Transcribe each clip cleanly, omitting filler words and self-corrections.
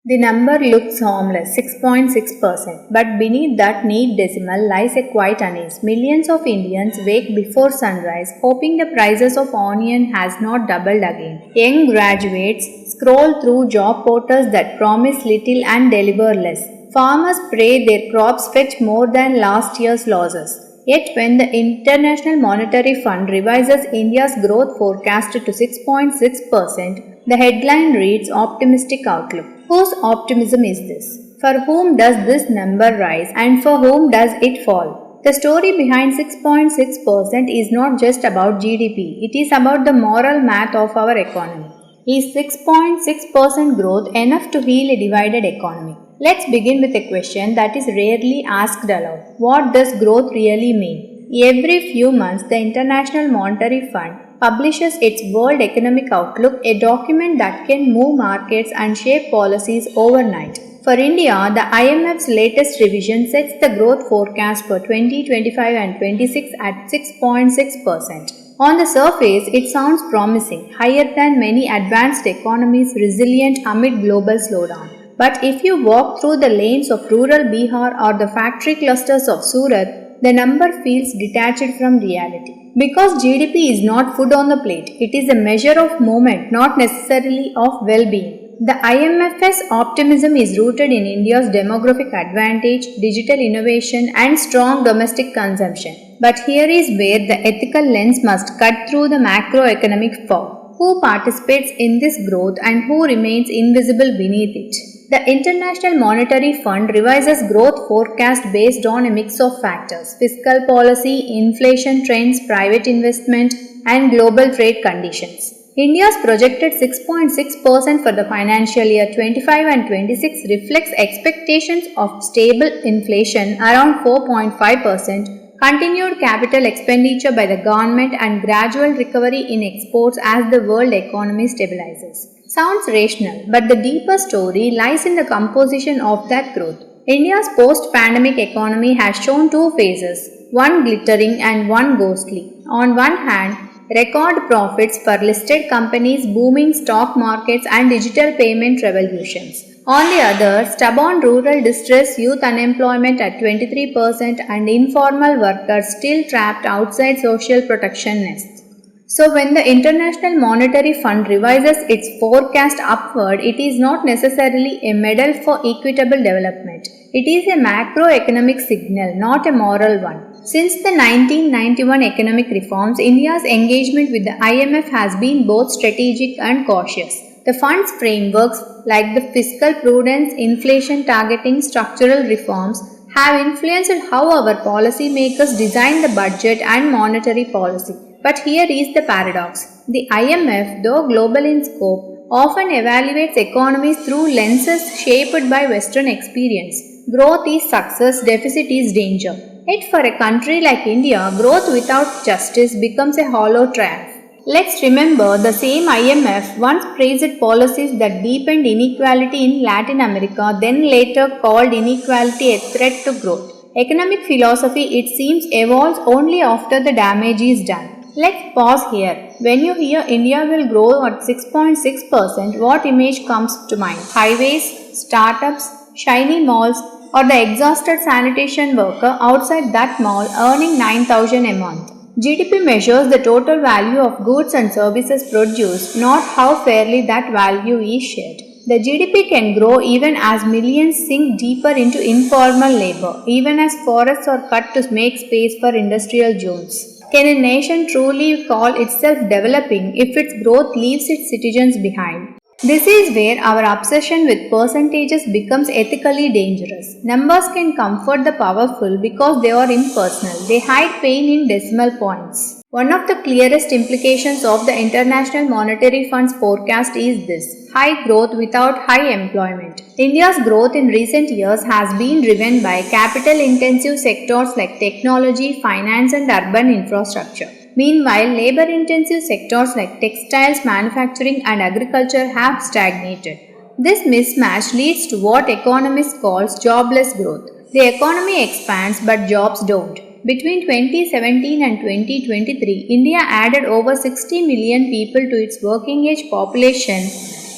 The number looks harmless, 6.6%, but beneath that neat decimal lies a quiet unease. Millions of Indians wake before sunrise, hoping the prices of onion has not doubled again. Young graduates scroll through job portals that promise little and deliver less. Farmers pray their crops fetch more than last year's losses. Yet when the International Monetary Fund revises India's growth forecast to 6.6%, the headline reads Optimistic Outlook. Whose optimism is this? For whom does this number rise and for whom does it fall? The story behind 6.6% is not just about GDP, it is about the moral math of our economy. Is 6.6% growth enough to heal a divided economy? Let's begin with a question that is rarely asked aloud. What does growth really mean? Every few months, the International Monetary Fund publishes its World Economic Outlook, a document that can move markets and shape policies overnight. For India, the IMF's latest revision sets the growth forecast for 2025 and 26 at 6.6%. On the surface, it sounds promising, higher than many advanced economies, resilient amid global slowdown. But if you walk through the lanes of rural Bihar or the factory clusters of Surat, the number feels detached from reality. Because GDP is not food on the plate, it is a measure of movement, not necessarily of well-being. The IMF's optimism is rooted in India's demographic advantage, digital innovation, and strong domestic consumption. But here is where the ethical lens must cut through the macroeconomic fog. Who participates in this growth and who remains invisible beneath it? The International Monetary Fund revises growth forecast based on a mix of factors: fiscal policy, inflation trends, private investment, and global trade conditions. India's projected 6.6% for the financial year 25 and 26 reflects expectations of stable inflation around 4.5%, continued capital expenditure by the government, and gradual recovery in exports as the world economy stabilizes. Sounds rational, but the deeper story lies in the composition of that growth. India's post-pandemic economy has shown two phases, one glittering and one ghostly. On one hand, record profits for listed companies, booming stock markets, and digital payment revolutions. On the other, stubborn rural distress, youth unemployment at 23%, and informal workers still trapped outside social protection nests. So when the International Monetary Fund revises its forecast upward, it is not necessarily a medal for equitable development. It is a macroeconomic signal, not a moral one. Since the 1991 economic reforms, India's engagement with the IMF has been both strategic and cautious. The fund's frameworks like the fiscal prudence, inflation targeting, structural reforms have influenced how our policymakers design the budget and monetary policy. But here is the paradox. The IMF, though global in scope, often evaluates economies through lenses shaped by Western experience. Growth is success, deficit is danger. Yet for a country like India, growth without justice becomes a hollow triumph. Let's remember the same IMF once praised policies that deepened inequality in Latin America, then later called inequality a threat to growth. Economic philosophy, it seems, evolves only after the damage is done. Let's pause here. When you hear India will grow at 6.6%, what image comes to mind? Highways, startups, shiny malls, or the exhausted sanitation worker outside that mall earning 9,000 a month? GDP measures the total value of goods and services produced, not how fairly that value is shared. The GDP can grow even as millions sink deeper into informal labor, even as forests are cut to make space for industrial zones. Can a nation truly call itself developing if its growth leaves its citizens behind? This is where our obsession with percentages becomes ethically dangerous. Numbers can comfort the powerful because they are impersonal. They hide pain in decimal points. One of the clearest implications of the International Monetary Fund's forecast is this: high growth without high employment. India's growth in recent years has been driven by capital-intensive sectors like technology, finance, and urban infrastructure. Meanwhile, labor-intensive sectors like textiles, manufacturing, and agriculture have stagnated. This mismatch leads to what economists call jobless growth. The economy expands, but jobs don't. Between 2017 and 2023, India added over 60 million people to its working age population,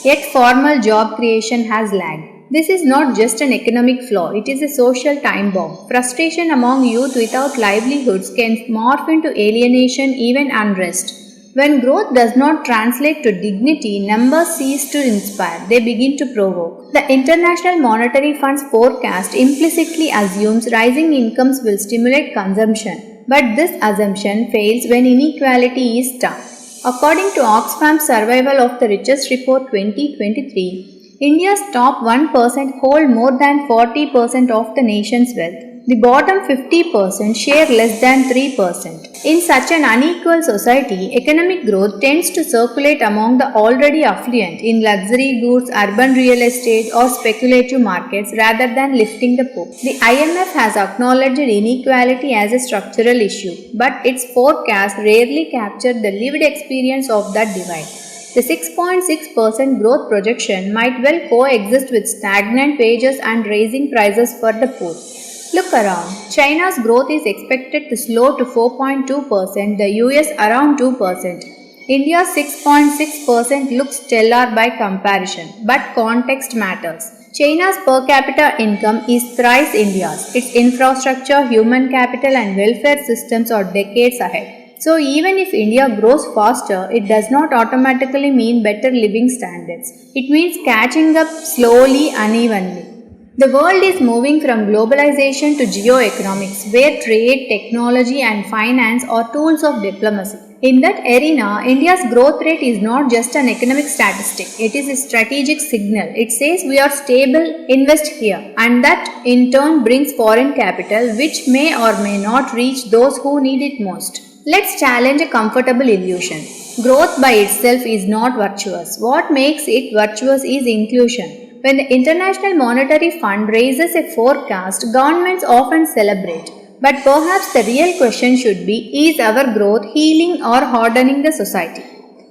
yet formal job creation has lagged. This is not just an economic flaw, it is a social time bomb. Frustration among youth without livelihoods can morph into alienation, even unrest. When growth does not translate to dignity, numbers cease to inspire, they begin to provoke. The International Monetary Fund's forecast implicitly assumes rising incomes will stimulate consumption, but this assumption fails when inequality is tough. According to Oxfam's Survival of the Richest Report 2023, India's top 1% hold more than 40% of the nation's wealth. The bottom 50% share less than 3%. In such an unequal society, economic growth tends to circulate among the already affluent in luxury goods, urban real estate, or speculative markets rather than lifting the poor. The IMF has acknowledged inequality as a structural issue, but its forecasts rarely capture the lived experience of that divide. The 6.6% growth projection might well coexist with stagnant wages and raising prices for the poor. Look around. China's growth is expected to slow to 4.2%, the US around 2%. India's 6.6% looks stellar by comparison, but context matters. China's per capita income is thrice India's. Its infrastructure, human capital, and welfare systems are decades ahead. So even if India grows faster, it does not automatically mean better living standards. It means catching up slowly, unevenly. The world is moving from globalization to geoeconomics, where trade, technology, and finance are tools of diplomacy. In that arena, India's growth rate is not just an economic statistic, it is a strategic signal. It says we are stable, invest here, and that in turn brings foreign capital, which may or may not reach those who need it most. Let's challenge a comfortable illusion. Growth by itself is not virtuous. What makes it virtuous is inclusion. When the International Monetary Fund raises a forecast, governments often celebrate. But perhaps the real question should be, is our growth healing or hardening the society?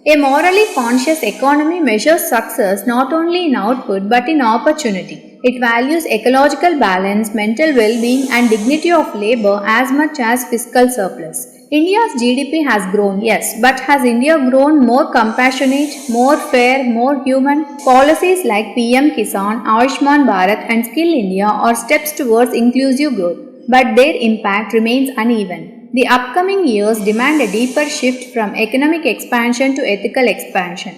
A morally conscious economy measures success not only in output but in opportunity. It values ecological balance, mental well-being, and dignity of labor as much as fiscal surplus. India's GDP has grown, yes, but has India grown more compassionate, more fair, more human? Policies like PM Kisan, Ayushman Bharat, and Skill India are steps towards inclusive growth, but their impact remains uneven. The upcoming years demand a deeper shift from economic expansion to ethical expansion.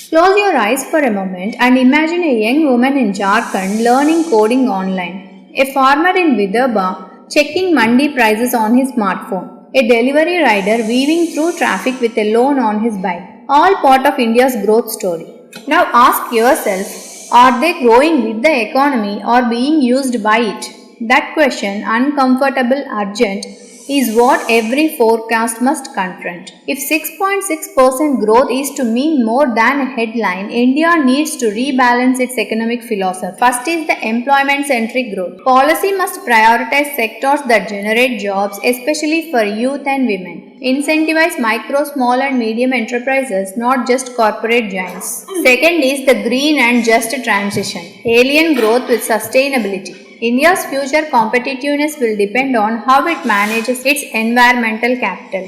Close your eyes for a moment and imagine a young woman in Jharkhand learning coding online, a farmer in Vidarbha checking mandi prices on his smartphone, a delivery rider weaving through traffic with a loan on his bike, all part of India's growth story. Now ask yourself, are they growing with the economy or being used by it? That question, uncomfortable, urgent, is what every forecast must confront. If 6.6% growth is to mean more than a headline, India needs to rebalance its economic philosophy. First is the employment-centric growth. Policy must prioritize sectors that generate jobs, especially for youth and women. Incentivize micro, small and medium enterprises, not just corporate giants. Second is the green and just transition. Alien growth with sustainability. India's future competitiveness will depend on how it manages its environmental capital.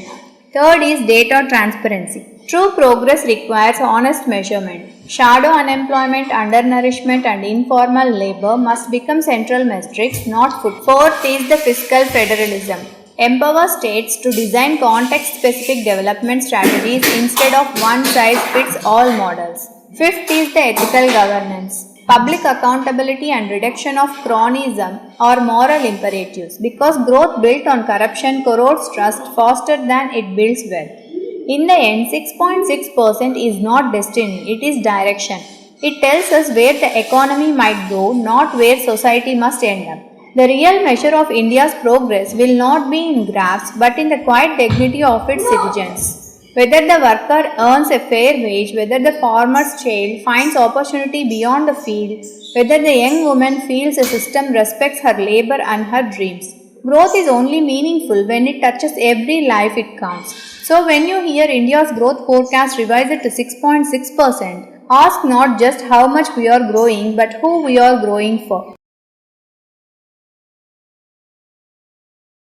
Third is data transparency. True progress requires honest measurement. Shadow unemployment, undernourishment, and informal labor must become central metrics, not food. Fourth is the fiscal federalism. Empower states to design context-specific development strategies instead of one-size-fits-all models. Fifth is the ethical governance. Public accountability and reduction of cronyism are moral imperatives because growth built on corruption corrodes trust faster than it builds wealth. In the end, 6.6% is not destiny, it is direction. It tells us where the economy might go, not where society must end up. The real measure of India's progress will not be in graphs but in the quiet dignity of its citizens. Whether the worker earns a fair wage, whether the farmer's child finds opportunity beyond the field, whether the young woman feels a system respects her labor and her dreams. Growth is only meaningful when it touches every life it counts. So when you hear India's growth forecast revised to 6.6%, ask not just how much we are growing but who we are growing for.